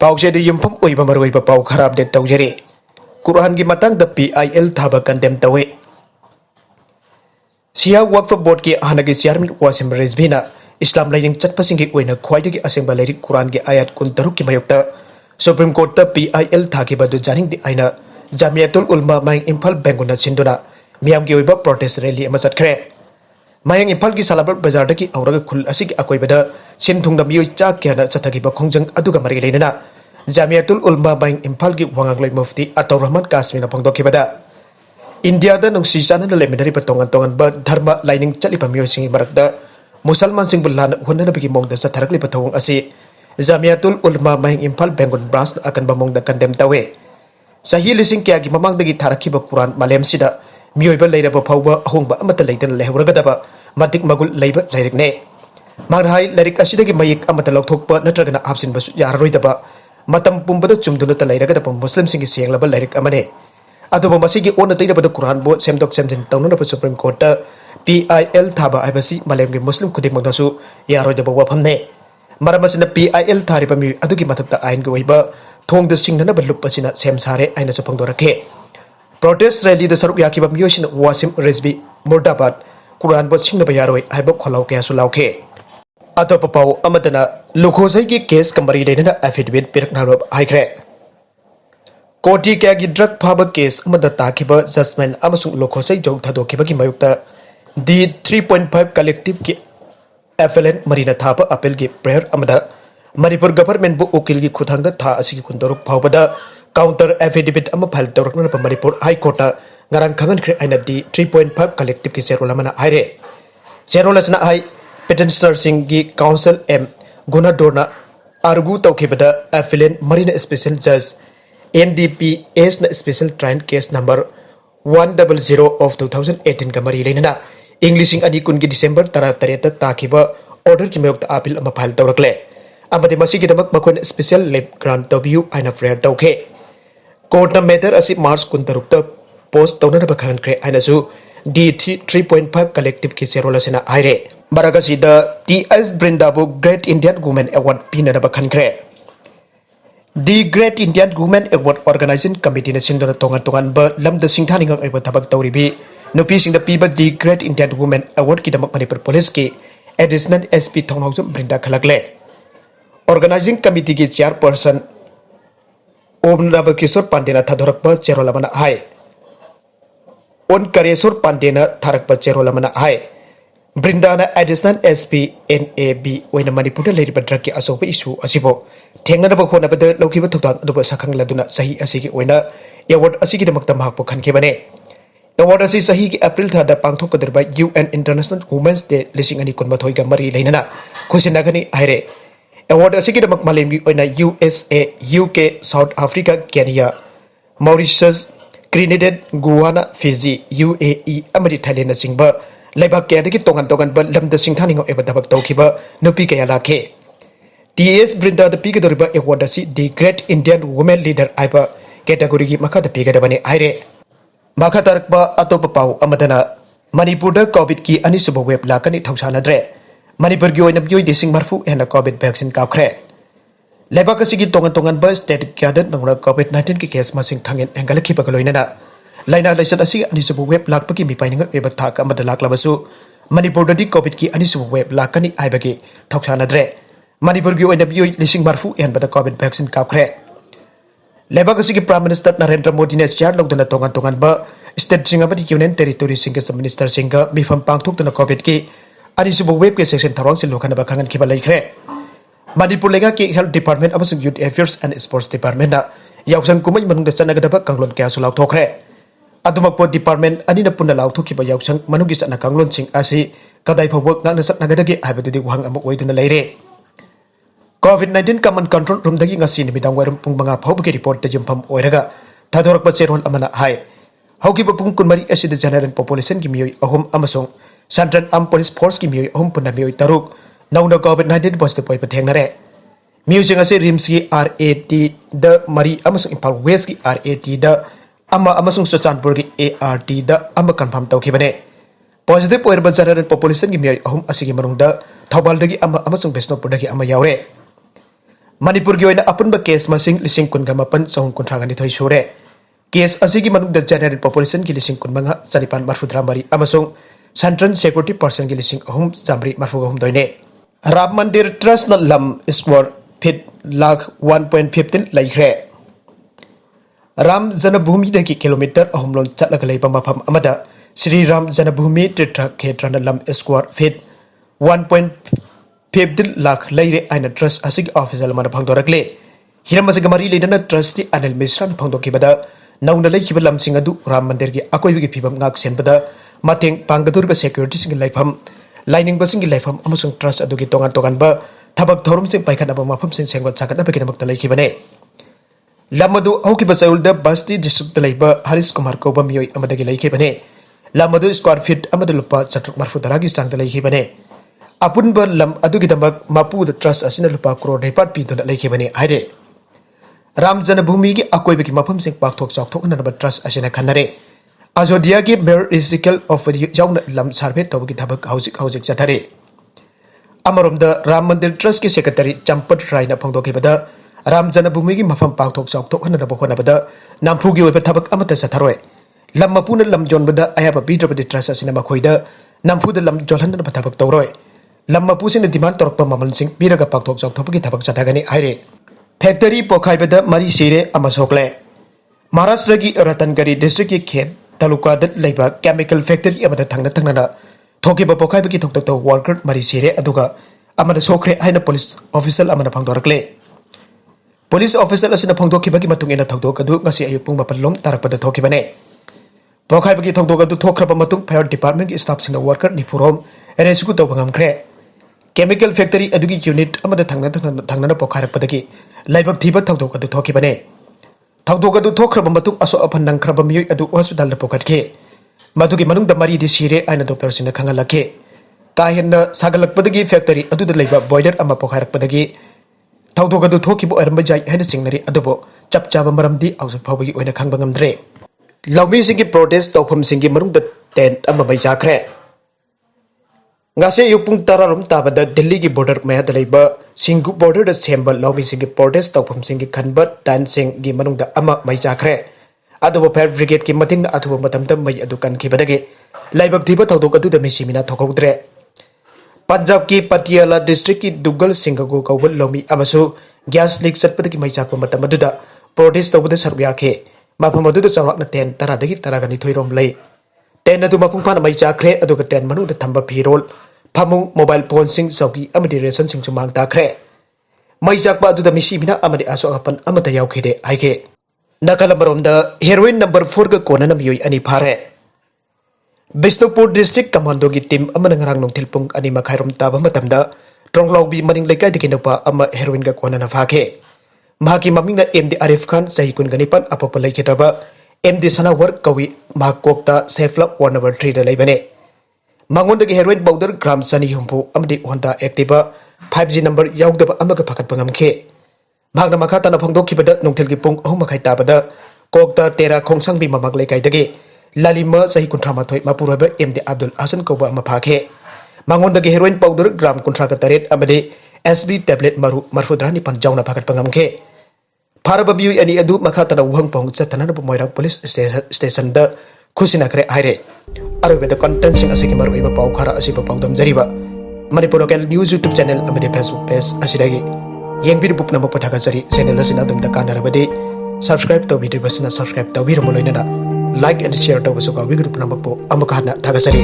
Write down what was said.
Pauche de Yumfum Uiba Maruiba Pau Harab de Taujere. Quraan ki matang the PIL thaba Condemn Toukhre. Sia work for board ki hanagi siarmi wasim resbina Islam Laining chtpasinggi oina Khwaidagi asengba lairik Quraan ki ayat 13 ki mayokta Supreme Court ta PIL thaki badu jaring di aina Jamiatul Ulma Mayang Imphal Benguna Sinduna Miam ki oiba protest rally ama chakre. Mayang Imphal ki Salabar Bazar da ki auraga khul asigi akoibada sinthungda Mioi cha kyana chathagiba khongjang aduga marileinana Jamiatul Ulma Mayang Imphal ki wangangloi mufti Ataur Rahman Kasmina phangdokhibada India da nung sisana na leminari patongan ba dharma Laining chalipa Mioi singi marakda Musalman sing bulan hunna bigi mongda sa tharakli patawong asi Jamiatul Ulma Mayang Imphal Bengun branch akan bamongda Condemn Toukhre sahi lising kya gi mamang dagi tharakhiba Quraan malem sida Mioi ba leiraba phawba ahongba amata leitan lehuragadaba matik magul leiba lairik ne manghai lairik asidagi mayik amata lokthokpa natragana absin basu yararoidaba matam pumbada chumduna ta leiragadaba muslim singi senglaba lairik amane adobo masigi ona teirabada Quraan bo semdok semjin tawnana pa Supreme Court ta PIL thaba aibasi malemgi muslim khudimagnasu yaroidaba wafamne maramasina PIL thariba mi adugi mathakta ain gi oiba thongda singnana balup asina sem sare aina chapangdorake protest rally da saruk yakiba miyosin wasim resbi murdabad Quraan bo singna bayaroi aiba kholau kya sulauke atopa pau amadana Lukhosei ki case kamari leina affidavit pirknaba haikhre Koti kya gi drug phaba case amada takiba judgment amasung Lukhosei jong thadokiba ki mayokta di 3.5 collective ki affiliate marina thapa appeal ki prayer amada Manipur government bu ukil ki khuthangda tha asigi kundoruk phawbada counter affidavit ama file tawrakna pa Manipur High Court na ngarang khnkhre aina di 3.5 collective ki serola mana haikhre serola chna hai petitioner singgi council m gunadorna argu tawkhibada affiliate marina special judge NDPS na special trial case number 100 of 2018 ka marileinana English ani kun ki December 13 takiba order ki mayokta appeal ama file tawrakle amadi masigi damak makon special lab grant tabiu aina prayer tawkhe court na matter asi March 16 ta post tawna ba khnkhre aina su D3.5 collective ki serola sina aire baragasi da Th.Brinda bu Great Indian Women Award pinana ba khnkhre The Great Indian Women Award Organizing Committee na sindona tongan ba lamda singthani ngak aiba thabak tawribi Nupi singda piba The Great Indian Women Award ki damak Manipur Police ki Additional SP Th.Brinda khalakle Organizing Committee ki chairperson Omnaba Kishore Pandena thadorakpa cherolamana hai On Karesur Pandena tharakpa cherolamana hai Brindana Additional SP NAB oina Manipur da leiriba drug ki asoba issue asibo thengna ba khona bada lokiba thotang aduba sakhang laduna sahi asigi oina award asigi damakta mahakpo khankhebane award asi sahi ki April thada pangthok kadirba UN International Women's Day lising ani kunmathoi ga mari leinana khusinagani haire award asigi damak malemgi oina USA UK South Africa Kenya Mauritius Trinidad Guyana Fiji UAE amari Thailand na singba Laiba kaya dagi tongan ba lamda singthani ngo eba dabak tawkiba nupi kaya lakhe Th.Brinda da piga doriba award asi The Great Indian Women Leader aiba category ki makha da piga dabane aire makha tarakba atopa pau amadana Manipur da Covid ki anisuba web lakkani thousanadre Manipur gi oina Mioi desing marfu ena Covid vaccine khnkhre Laiba kasi ki tongan ba state kya da nangna Covid-19 ki case masing thangin engalakhi bagaloinana Laina laisan asi anisubu web lakpaki mipaininga eba thak amada laklabasu Manipur da di Covid ki anisubu web lakkani aibagi thousanadre Manipur gi oina Mioi lising marfu en bada Covid vaccine khnkhre Laiba kasi ki Prime Minister Narendra Modi ne chair logdana tongan ba state singa badi union territory singa minister singa mifam pangthok tana Covid ki anisubu web ke section tharong sin lokhana ba khangan khiba laikhre Manipur lega ki health department amasung youth affairs and sports department na yausang kumai manung da chanagadaba kanglon kya sulaw thokre Adumakpo department anina punna lauthukiba yausang manugi chana kanglon sing asi kadai phawak ngana saknagadagi aibadudi wahang amuk oiduna leire COVID-19 common control room dagi ngasi nimidang wairum pung manga phawbagi report ta jimpham oiraga thadorakpa cherol amana hai haukiba pung kunmari asida general population ki Mioi ahum amasung Central Armed Police Force ki Mioi ahum punna Mioi taruk nauna COVID-19 positive oi pathengnare Mioi sing asi rims ki RAT da mari amasung Impal West ki RAT da ama amasung Sachanpur ki ART da ama confirm tawkhibane positive oirba general population ki Mioi ahum asigi manungda Thobal dagi ama amasung Besnopur dagi ama yaure Manipur gi oina apunba case masing lising kun ga mapan sahun kuntragani thoi sure case asigi manung da general population gi lising kun manga chanipan marfudra mari amasung central security person gi lising ahum jamri marfuga hum doine Ram Mandir Trust na lam square feet lakh 1.15 haikhre Ram Janabhumi dagi kilometer ahumlon chatlaga leiba mafam amada Sri Ram Janabhumi Tirtha Khetra na lam square feet 1.15 lakh laire aina trust asig official mana phangdorakle hiram asig marileinana trust ti anil misran phangdokibada nauna leikiba lamsing adu Ram Mandir gi akoibigi phibam ngak senbada mateng panggadurba security sing laifam Laining basing laifam amusung trust adugi tongan tongan ba thabak thorum sing paikhanaba mafam sing sengwa chakat abagi namak talaikibane lamadu auki basaulda basti district laiba Haris Kumar Koba Mioi amadagi laikibane lamadu square feet amadu lupa chatruk marfudaragi stang talaikibane Apunba lam adugi damak mapu the trust asina lupa crore repart pintu na laikibane haire Ram Janabhumi gi akoibagi mafam sing pakthok chokthok na trust asina khanare Azodia gi mere physical of the yaona lam survey tawgi thabak haujik chathare Amarom the Ram Mandir Trust ki secretary Champat Raina phangdoki bada Ram Janabhumi gi mafam pakthok chokthok hana bokona bada nampu gi oiba thabak amata chatharoi lam mapuna lam jon bada ayaba bidra trust asina makhoida nampu the lam jolhan na thabak tawroi lam mapu sing demand torpa mamal sing biraga pakthok chokthok gi thabak chathagani aire factory pokhai bada mari sire amasokle Maharashtra gi Ratangari district ki khet taluka dat laiba chemical factory amada thangna thoki ba pokhai bagi thok tok worker mari sire aduga amada sokhre haina police official amana phangdorakle police official asina phangdoki bagi matung ina thokdok adu ngasi ayuk pung mapalom tarakpada thoki bane pokhai bagi thokdok adu thokraba matung fire department ki staff sina worker ni furom rescue to bangamkhre chemical factory adugi unit amada thangna pokhai rakpadagi laibak thiba thokdok adu thoki bane Thaudoga du thokraba matung aso apan nangkraba Mioi adu hospital da pokatke madugi manung da mari di sire aina doctor sina khangalake kahenna sagalakpadagi factory adu da leiba boiler ama pokharakpadagi thaudoga du thokibo aramba jai haina singnari adubo chapchaba maramdi ausuk phawagi oina khangba ngamdre lawmi singi protest tawpham singi manung da tent ama bai jakhre ngase yupung tararum tabada Delhi gi border maya da leiba Singu border da sengba lawmi singi protest tawpham singi khanba tan sing gi manung da ama mai jakhre adubo fire brigade ki mating athuba matam da mai adu kan khibadage laibak thiba thawdok adu da misimina thokhaudre Punjab ki Patiala district ki Dugal Singago kawbal lawmi amasu gas leak chatpadagi mai jakpa matam adu da protest tawbada sarya khe mafam adu da chawrakna ten taradagi taragani thoirom lei ten adu mapung phana mai jakhre adu ga ten manung da thamba phirol Pamung mobile phone sing sauki amadi ration sing chumang takre mai jakpa adu da misimina amadi aso apan amata yaukhide haike nakala marom da Heroen number 4 ga Konnana Mioi ani phare Bisnupur district commando gi team amana ngarang nong thilpung ani makhairom taba matamda tronglawbi maring lekai de kinopa ama Heroen ga Konnana phake mahaki mamingna MD Arif Khan sahi kun ganipan apapa laikitaba MD Sanawar kawi mahakokta safela war number 3 da leibane Mangonda Heroen Bowder Gram Sani Humpu Amdi Honda Activa 5G number Yaugdaba Amaga Pakat Pangamke Magna Makata na Pongdokibada Nongtil Gipung Homakai Tabada Kokta Tera Kongsang Bi Mamaglay Kaidage Lalima Sahi Kuntramathoi Mapuraba MD Abdul Hasan Koba Amapake Mangonda Heroen Powder Gram Kuntraka Taret Amade SB tablet Maru Marfudrani Panjauna Pakat Pangamke Paraba Mioi ani adu Makata na Wuhang Pong Satana Moirang Police Station da Khusina kare haire arubeda content sing asiki maru iba pau khara asiba pau dam jariba Manipur local news YouTube channel amade Facebook page asidagi yengbiru pupna mo pathaga jari channel asina dum da kanarabade subscribe to video basina subscribe to biro moloinana like and share to basuka wi group number po amaka hana thaga jari